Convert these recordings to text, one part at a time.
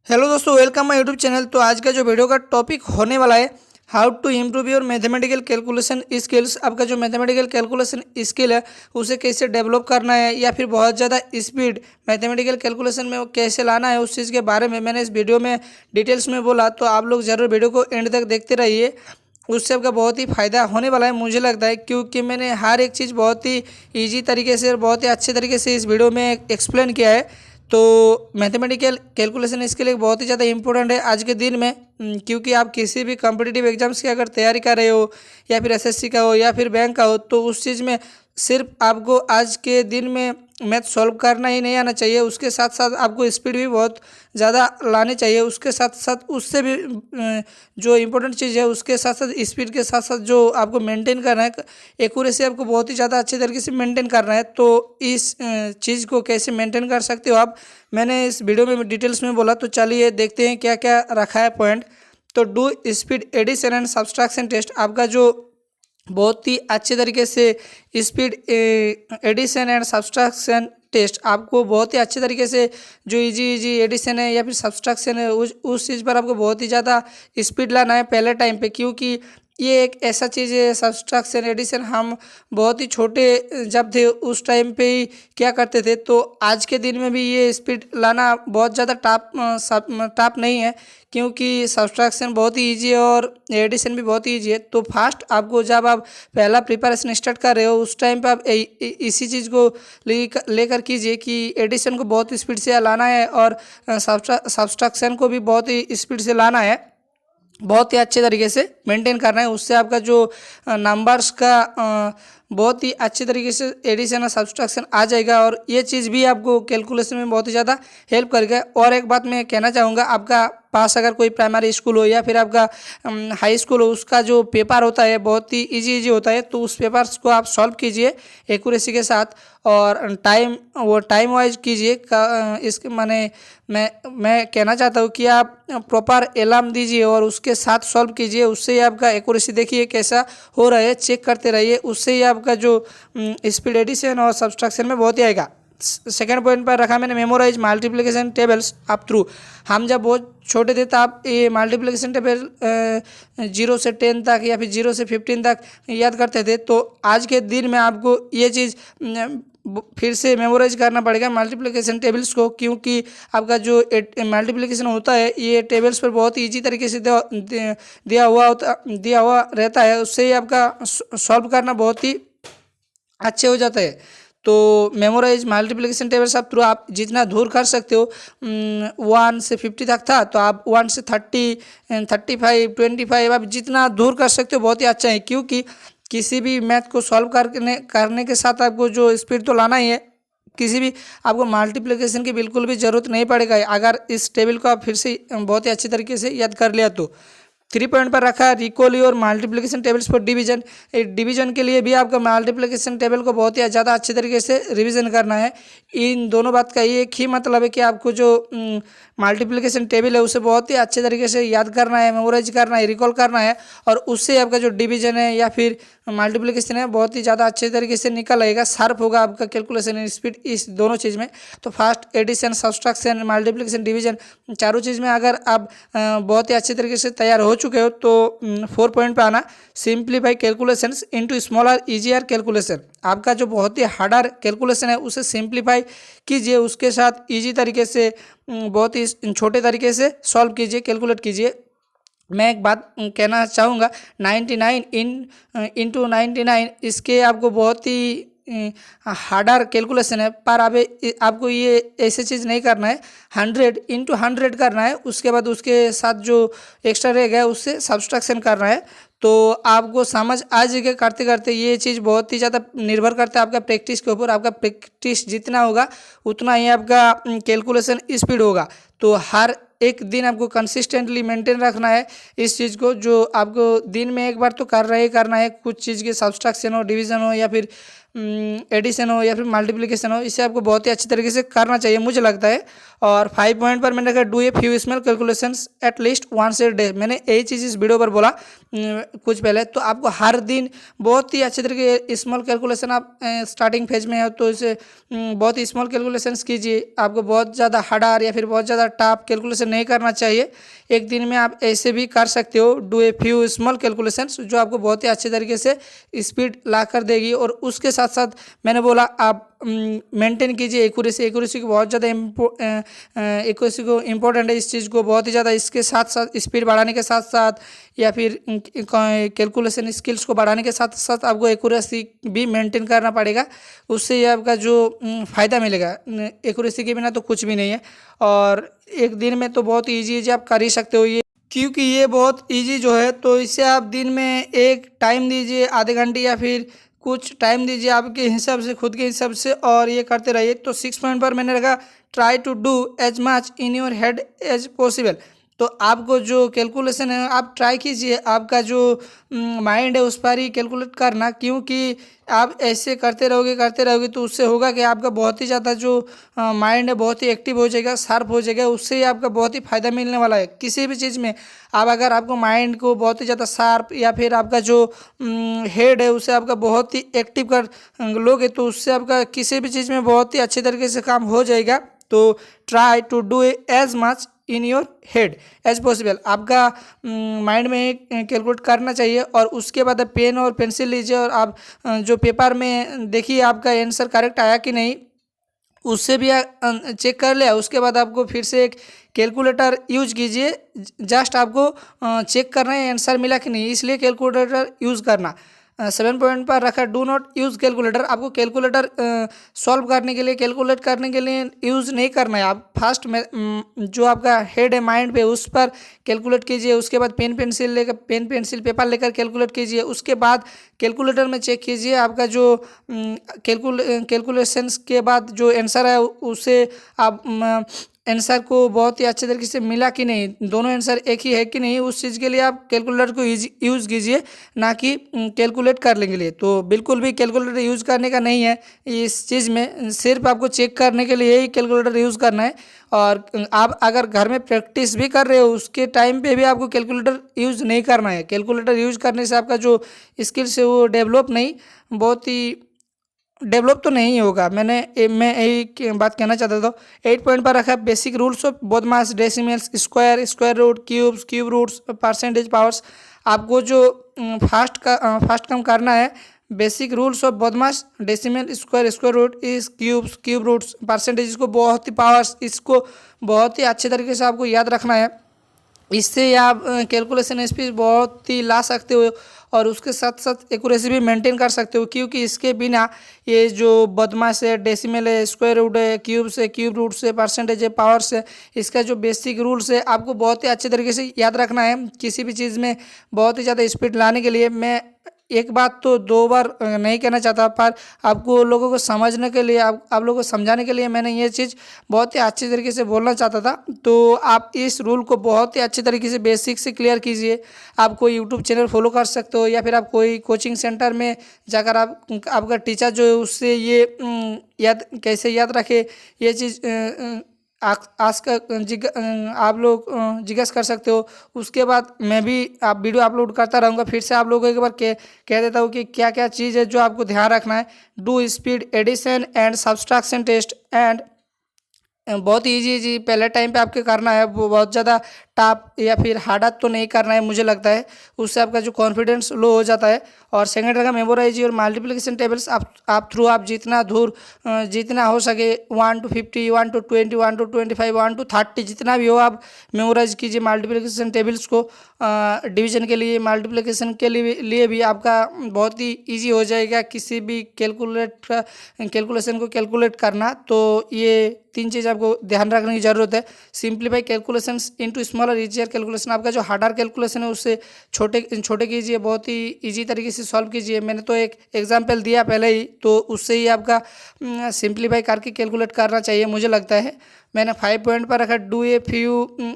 Hello दोस्तों, welcome my YouTube channel. तो आज का जो वीडियो का टॉपिक होने वाला है, how to improve your mathematical calculation skills. आपका जो मैथमेटिकल कैलकुलेशन स्किल है उसे कैसे डेवलप करना है, या फिर बहुत ज़्यादा स्पीड मैथमेटिकल कैलकुलेशन में वो कैसे लाना है, उस चीज़ के बारे में मैंने इस वीडियो में डिटेल्स में बोला। तो आप लोग ज़रूर वीडियो को एंड तक देखते रहिए, उससे आपका बहुत ही फ़ायदा होने वाला है मुझे लगता है, क्योंकि मैंने हर एक चीज़ बहुत ही ईजी तरीके से और बहुत ही अच्छे तरीके से इस वीडियो में एक्सप्लेन किया है। तो मैथमेटिकल कैलकुलेशन इसके लिए बहुत ही ज़्यादा इंपॉर्टेंट है आज के दिन में, क्योंकि आप किसी भी कॉम्पिटिटिव एग्जाम्स की अगर तैयारी कर रहे हो, या फिर एसएससी का हो या फिर बैंक का हो, तो उस चीज़ में सिर्फ आपको आज के दिन में मैथ सॉल्व करना ही नहीं आना चाहिए, उसके साथ साथ आपको स्पीड भी बहुत ज़्यादा लानी चाहिए। उसके साथ साथ उससे भी जो इम्पोर्टेंट चीज़ है, उसके साथ साथ स्पीड के साथ साथ जो आपको मेंटेन करना है, एक्यूरेसी आपको बहुत ही ज़्यादा अच्छे तरीके से मेंटेन करना है। तो इस चीज़ को कैसे मेंटेन कर सकते हो आप, मैंने इस वीडियो में डिटेल्स में बोला। तो चलिए देखते हैं क्या क्या रखा है पॉइंट। तो do speed addition and subtraction test. आपका जो बहुत ही अच्छे तरीके से speed addition and subtraction test, आपको बहुत ही अच्छे तरीके से जो इजी एडिशन है या फिर सब्सट्रैक्शन है, उस चीज़ पर आपको बहुत ही ज़्यादा स्पीड लाना है पहले टाइम पे, क्योंकि ये एक ऐसा चीज़ है सब्सट्रैक्शन एडिशन। हम बहुत ही छोटे जब थे उस टाइम पे ही क्या करते थे, तो आज के दिन में भी ये स्पीड लाना बहुत ज़्यादा टफ नहीं है, क्योंकि सब्सट्रैक्शन बहुत ही ईजी है और एडिशन भी बहुत ही ईजी है। तो फास्ट आपको जब आप पहला प्रिपरेशन स्टार्ट कर रहे हो, उस टाइम पे आप इसी चीज़ को लेकर कीजिए कि एडिशन को बहुत स्पीड से लाना है और सब्सट्रैक्शन को भी बहुत ही स्पीड से लाना है, बहुत ही अच्छे तरीके से मेंटेन करना है। उससे आपका जो नंबर्स का बहुत ही अच्छे तरीके से एडिशन और सब्सट्रैक्शन आ जाएगा, और ये चीज़ भी आपको कैलकुलेशन में बहुत ही ज़्यादा हेल्प करेगा। और एक बात मैं कहना चाहूँगा, आपका पास अगर कोई प्राइमरी स्कूल हो या फिर आपका हाई स्कूल हो, उसका जो पेपर होता है बहुत ही इजी होता है, तो उस पेपर्स को आप सॉल्व कीजिए एक्यूरेसी के साथ, और टाइम वाइज कीजिए। इसके माने मैं कहना चाहता हूँ कि आप प्रॉपर अलार्म दीजिए और उसके साथ सॉल्व कीजिए। उससे ही आपका एक्यूरेसी देखिए कैसा हो रहा है, चेक करते रहिए, उससे ही आपका जो स्पीड एडिशन और सब्सट्रैक्शन में बहुत ही आएगा। सेकेंड पॉइंट पर रखा मैंने, memorise multiplication tables up through. हम जब बहुत छोटे थे तब ये मल्टीप्लिकेशन टेबल 0 से 10 तक या फिर 0 से 15 तक याद करते थे। तो आज के दिन में आपको ये चीज़ फिर से मेमोराइज करना पड़ेगा मल्टीप्लिकेशन टेबल्स को, क्योंकि आपका जो मल्टीप्लिकेशन होता है ये टेबल्स पर बहुत ईजी तरीके से दिया हुआ रहता है। उससे ही आपका सॉल्व करना बहुत ही अच्छे हो जाता है। तो मेमोराइज मल्टीप्लिकेशन टेबल्स आप थ्रू आप जितना दूर कर सकते हो, 1 से 50 तक था, तो आप 1 से 30, 35, 25 आप जितना दूर कर सकते हो बहुत ही अच्छा है, क्योंकि किसी भी मैथ को सॉल्व करने के साथ आपको जो स्पीड तो लाना ही है। किसी भी आपको मल्टीप्लिकेशन की बिल्कुल भी ज़रूरत नहीं पड़ेगा अगर इस टेबल को आप फिर से बहुत ही अच्छी तरीके से याद कर लिया तो। 3 पॉइंट पर रखा recall your multiplication tables for division. Division के लिए भी आपका मल्टीप्लिकेशन टेबल को बहुत ही ज़्यादा अच्छे तरीके से रिवीजन करना है। इन दोनों बात का ये एक ही मतलब है कि आपको जो मल्टीप्लिकेशन टेबल है उसे बहुत ही अच्छे तरीके से याद करना है, मेमोराइज करना है, रिकॉल करना है, और उससे आपका जो डिवीजन है या फिर मल्टीप्लिकेशन है बहुत ही ज़्यादा अच्छे तरीके से निकल आएगा, शार्प होगा आपका कैलकुलेशन स्पीड इस दोनों चीज़ में। तो fast addition, subtraction, multiplication, division, चारों चीज़ में अगर आप बहुत ही अच्छे तरीके से तैयार हो चुके हो, तो 4 पॉइंट पे आना, simplify calculations into smaller easier calculation. आपका जो बहुत ही हार्डर कैलकुलेशन है उसे सिंप्लीफाई कीजिए, उसके साथ ईजी तरीके से बहुत ही छोटे तरीके से सॉल्व कीजिए, कैलकुलेट कीजिए। मैं एक बात कहना चाहूँगा, 99 इंटू 99 इसके आपको बहुत ही हार्डर कैलकुलेशन है, पर आपको ये ऐसे चीज़ नहीं करना है, 100 इंटू 100 करना है। उसके बाद उसके साथ जो एक्स्ट्रा रह गया उससे सब्सट्रैक्शन करना है। तो आपको समझ आ जाएगा करते करते। ये चीज़ बहुत ही ज़्यादा निर्भर करता है आपका प्रैक्टिस के ऊपर। आपका प्रैक्टिस जितना होगा उतना ही आपका कैलकुलेशन स्पीड होगा। तो हर एक दिन आपको कंसिस्टेंटली मेंटेन रखना है इस चीज़ को, जो आपको दिन में एक बार तो करना ही करना है। कुछ चीज़ के सब्सट्रैक्शन हो, डिवीज़न हो, या फिर एडिशन हो या फिर मल्टीप्लिकेशन हो, इसे आपको बहुत ही अच्छी तरीके से करना चाहिए मुझे लगता है। और 5 पॉइंट पर मैंने कहा do a few small calculations at least once a day, मैंने यही चीज़ इस वीडियो पर बोला कुछ पहले। तो आपको हर दिन बहुत ही अच्छे तरीके स्मॉल कैलकुलेशन, आप स्टार्टिंग फेज में हो तो इसे बहुत ही स्मॉल कैलकुलेशंस कीजिए। आपको बहुत ज़्यादा हार्ड या फिर बहुत ज़्यादा टफ कैलकुलेशन नहीं करना चाहिए। एक दिन में आप ऐसे भी कर सकते हो do a few small calculations, जो आपको बहुत ही अच्छे तरीके से स्पीड ला कर देगी। और उसके साथ साथ मैंने बोला आप मेंटेन कीजिए एक्यूरेसी। एक्यूरेसी को बहुत ज़्यादा एक्यूरेसी को इम्पोर्टेंट है, इस चीज़ को बहुत ही ज़्यादा। इसके साथ साथ स्पीड बढ़ाने के साथ साथ या फिर कैलकुलेशन स्किल्स को बढ़ाने के साथ साथ आपको एक्यूरेसी भी मेंटेन करना पड़ेगा। उससे ये आपका जो फ़ायदा मिलेगा, एक्यूरेसी के बिना तो कुछ भी नहीं है। और एक दिन में तो बहुत ईजी आप कर ही सकते हो ये, क्योंकि ये बहुत इजी जो है। तो इसे आप दिन में एक टाइम दीजिए, आधे घंटे या फिर कुछ टाइम दीजिए आपके हिसाब से, खुद के हिसाब से, और ये करते रहिए। तो 6 पॉइंट पर मैंने रखा try to do as much in your head as possible. तो आपको जो कैलकुलेशन है आप ट्राई कीजिए, आपका जो माइंड है उस पर ही कैलकुलेट करना, क्योंकि आप ऐसे करते रहोगे तो उससे होगा कि आपका बहुत ही ज़्यादा जो माइंड है बहुत ही एक्टिव हो जाएगा, शार्प हो जाएगा। उससे ही आपका बहुत ही फ़ायदा मिलने वाला है किसी भी चीज़ में। आप अगर आपको माइंड को बहुत ही ज़्यादा शार्प या फिर आपका जो हेड है उसे आपका बहुत ही एक्टिव कर लोगे तो उससे आपका किसी भी चीज़ में बहुत ही अच्छे तरीके से काम हो जाएगा। तो try to do as much in your head as possible, आपका माइंड में कैलकुलेट करना चाहिए। और उसके बाद आप पेन और पेंसिल लीजिए और आप जो पेपर में देखिए आपका आंसर करेक्ट आया कि नहीं, उससे भी चेक कर लिया। उसके बाद आपको फिर से एक कैलकुलेटर यूज कीजिए। जस्ट आपको चेक करना है आंसर मिला कि नहीं, इसलिए कैलकुलेटर यूज़ करना। 7 पॉइंट पर रखा डू नॉट यूज़ कैलकुलेटर। आपको कैलकुलेटर सॉल्व करने के लिए, कैलकुलेट करने के लिए यूज़ नहीं करना है। आप फास्ट में जो आपका हेड है माइंड पे उस पर कैलकुलेट कीजिए। उसके बाद पेन पेंसिल पेपर लेकर कैलकुलेट कीजिए। उसके बाद कैलकुलेटर में चेक कीजिए आपका जो कैलकुलेशंस के बाद जो आंसर है उसे आप आंसर को बहुत ही अच्छे तरीके से मिला कि नहीं, दोनों आंसर एक ही है कि नहीं, उस चीज़ के लिए आप कैलकुलेटर को यूज़ कीजिए, ना कि कैलकुलेट करने के लिए। तो बिल्कुल भी कैलकुलेटर यूज़ करने का नहीं है इस चीज़ में, सिर्फ आपको चेक करने के लिए ही कैलकुलेटर यूज़ करना है। और आप अगर घर में प्रैक्टिस भी कर रहे हो उसके टाइम पे भी आपको कैलकुलेटर यूज़ नहीं करना है। कैलकुलेटर यूज़ करने से आपका जो स्किल्स है वो डेवलप नहीं, बहुत ही डेवलप तो नहीं होगा। मैं यही बात कहना चाहता था। 8 पॉइंट पर रखा है basic rules of BODMAS, decimals, square root, cube roots, percentage powers. आपको जो फास्ट काम करना है, basic rules of BODMAS, decimal, square root, इस क्यूब रूट्स, परसेंटेज को बहुत ही पावर्स, इसको बहुत ही अच्छे तरीके से आपको याद रखना है। इससे आप कैलकुलेशन स्पीड बहुत ही ला सकते हो और उसके साथ साथ एक्यूरेसी भी मेंटेन कर सकते हो, क्योंकि इसके बिना ये जो बदमाश है, डेसिमल है, स्क्वायर रूट है, क्यूब रूट्स है, परसेंटेज है, पावर्स है, इसका जो बेसिक रूल्स है आपको बहुत ही अच्छे तरीके से याद रखना है किसी भी चीज़ में बहुत ही ज़्यादा स्पीड लाने के लिए। मैं एक बात तो 2 बार नहीं कहना चाहता, पर आपको लोगों को समझने के लिए, आप लोगों को समझाने के लिए मैंने ये चीज़ बहुत ही अच्छे तरीके से बोलना चाहता था। तो आप इस रूल को बहुत ही अच्छे तरीके से बेसिक से क्लियर कीजिए। आप कोई यूट्यूब चैनल फॉलो कर सकते हो या फिर आप कोई कोचिंग सेंटर में जाकर आपका टीचर जो है उससे ये कैसे याद रखे ये चीज़ आप लोग जिज्ञासा कर सकते हो। उसके बाद मैं भी आप वीडियो अपलोड करता रहूँगा। फिर से आप लोगों को एक बार कह देता हूँ कि क्या क्या चीज़ है जो आपको ध्यान रखना है। Do speed addition and subtraction test and बहुत ईजी पहले टाइम पे आपके करना है, वो बहुत ज़्यादा टफ या फिर हार्ड तो नहीं करना है मुझे लगता है, उससे आपका जो कॉन्फिडेंस लो हो जाता है। और सेकंड रहेगा मेमोराइज योर मल्टीप्लिकेशन टेबल्स। आप जितना हो सके 1 to 50, 1 to 20, 1 to 25, 1 to 30 जितना भी हो आप मेमोराइज कीजिए मल्टीप्लिकेशन टेबल्स को। डिवीजन के लिए, मल्टीप्लिकेशन के लिए भी आपका बहुत ही ईजी हो जाएगा किसी भी कैलकुलेशन को कैलकुलेट करना। तो ये 3 चीज़ आपको ध्यान रखने की ज़रूरत है। Simplify calculations into small smaller easier calculation, आपका जो हार्डर कैलकुलेशन है उससे छोटे छोटे कीजिए, बहुत ही ईजी तरीके से सॉल्व कीजिए। मैंने तो एक एग्जांपल दिया पहले ही, तो उससे ही आपका सिंप्लीफाई करके कैलकुलेट करना चाहिए मुझे लगता है। मैंने 5 पॉइंट पर रखा, do a few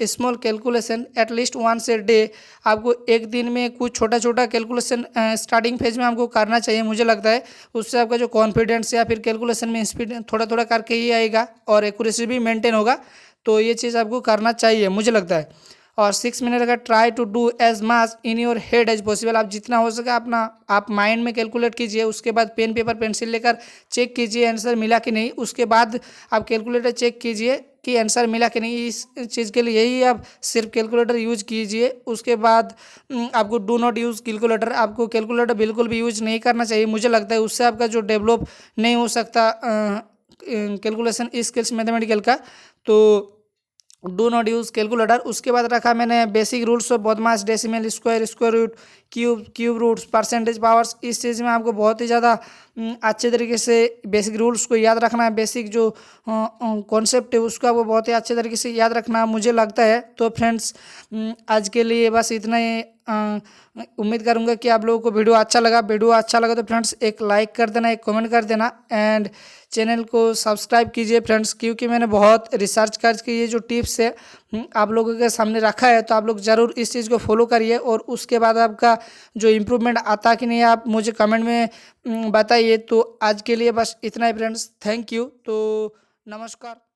small calculation at least once a day. आपको एक दिन में कुछ छोटा छोटा कैलकुलेशन स्टार्टिंग फेज में आपको करना चाहिए मुझे लगता है। उससे आपका जो कॉन्फिडेंस या फिर कैलकुलेशन में स्पीड थोड़ा थोड़ा करके ही आएगा और एक्यूरेसी भी मेंटेन होगा। तो ये चीज़ आपको करना चाहिए मुझे लगता है। और 6 मिनट का try to do as much in your head as possible. आप जितना हो सके अपना आप माइंड में कैलकुलेट कीजिए, उसके बाद पेन पेपर पेंसिल लेकर चेक कीजिए आंसर मिला कि नहीं। उसके बाद आप कैलकुलेटर चेक कीजिए कि आंसर मिला कि नहीं। इस चीज़ के लिए ही आप सिर्फ कैलकुलेटर यूज कीजिए। उसके बाद आपको डू नॉट यूज़ कैलकुलेटर, आपको कैलकुलेटर बिल्कुल भी यूज नहीं करना चाहिए मुझे लगता है। उससे आपका जो डेवलप नहीं हो सकता कैलकुलेशन स्किल्स मैथमेटिकल का। तो डू नॉट यूज़ कैलकुलेटर। उसके बाद रखा मैंने basic rules of BODMAS, decimal, square, square root, cube roots, percentage powers. इस चीज़ में आपको बहुत ही ज़्यादा अच्छे तरीके से बेसिक रूल्स को याद रखना है। बेसिक जो कॉन्सेप्ट है उसको आपको बहुत ही अच्छे तरीके से याद रखना मुझे लगता है। तो फ्रेंड्स आज के लिए बस इतना ही। उम्मीद करूंगा कि आप लोगों को वीडियो अच्छा लगा। वीडियो अच्छा लगा तो फ्रेंड्स एक लाइक कर देना, एक कमेंट कर देना एंड चैनल को सब्सक्राइब कीजिए फ्रेंड्स, क्योंकि मैंने बहुत रिसर्च करके ये जो टिप्स है आप लोगों के सामने रखा है। तो आप लोग ज़रूर इस चीज़ को फॉलो करिए और उसके बाद आपका जो इम्प्रूवमेंट आता कि नहीं आप मुझे कमेंट में बताइए। तो आज के लिए बस इतना ही फ्रेंड्स, थैंक यू। तो नमस्कार।